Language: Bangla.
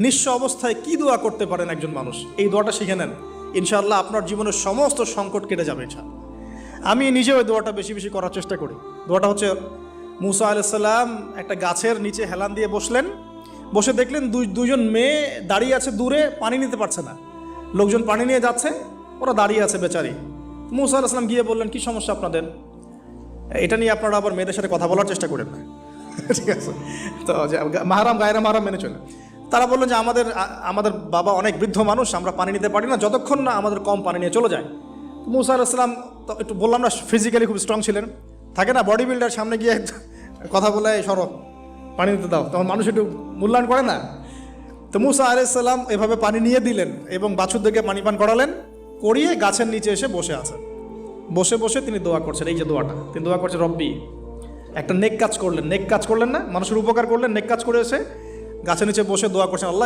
নিঃস্ব অবস্থায় কি দোয়া করতে পারেন একজন মানুষ, এই দোয়াটা শিখে নেন, ইনশাআল্লাহ আপনার জীবনের সমস্ত সংকট কেটে যাবে। ইনশাআল্লাহ আমি নিজেও ওই দোয়াটা বেশি বেশি করার চেষ্টা করি। দোয়াটা হচ্ছে, মুসা আলাইহিস সালাম একটা গাছের নিচে হেলান দিয়ে বসলেন, বসে দেখলেন দুইজন মেয়ে দাঁড়িয়ে আছে দূরে, পানি নিতে পারছে না, লোকজন পানি নিয়ে যাচ্ছে, ওরা দাঁড়িয়ে আছে বেচারি। মুসা আলাইহিস সালাম গিয়ে বললেন, কি সমস্যা আপনাদের? এটা নিয়ে আপনারা আবার মেয়েদের সাথে কথা বলার চেষ্টা করেন না, ঠিক আছে? তো মাহারাম গায়রা মাহারাম মেনে চলে। তারা বললেন যে আমাদের বাবা অনেক বৃদ্ধ মানুষ, আমরা পানি নিতে পারি না যতক্ষণ না আমাদের কম পানি নিয়ে চলে যায়। মুসা আলাইহিস সালাম তো একটু বললাম না, ফিজিক্যালি খুব স্ট্রং ছিলেন, থাকে না বডি বিল্ডার, সামনে গিয়ে কথা বলে সরো পানি নিতে দাও, তখন মানুষ একটু মূল্যায়ন করে না। তো মুসা আলাইহিস সালাম এভাবে পানি নিয়ে দিলেন এবং বাছুরদেরকে পানি পান করালেন, করিয়ে গাছের নিচে এসে বসে আছেন। বসে বসে তিনি দোয়া করছেন, এই যে দোয়াটা তিনি দোয়া করছেন, রব্বি, একটা নেক কাজ করলেন, নেক কাজ করলেন না, মানুষের উপকার করলেন, নেক কাজ করে এসে গাছের নিচে বসে দোয়া করছেন, আল্লাহ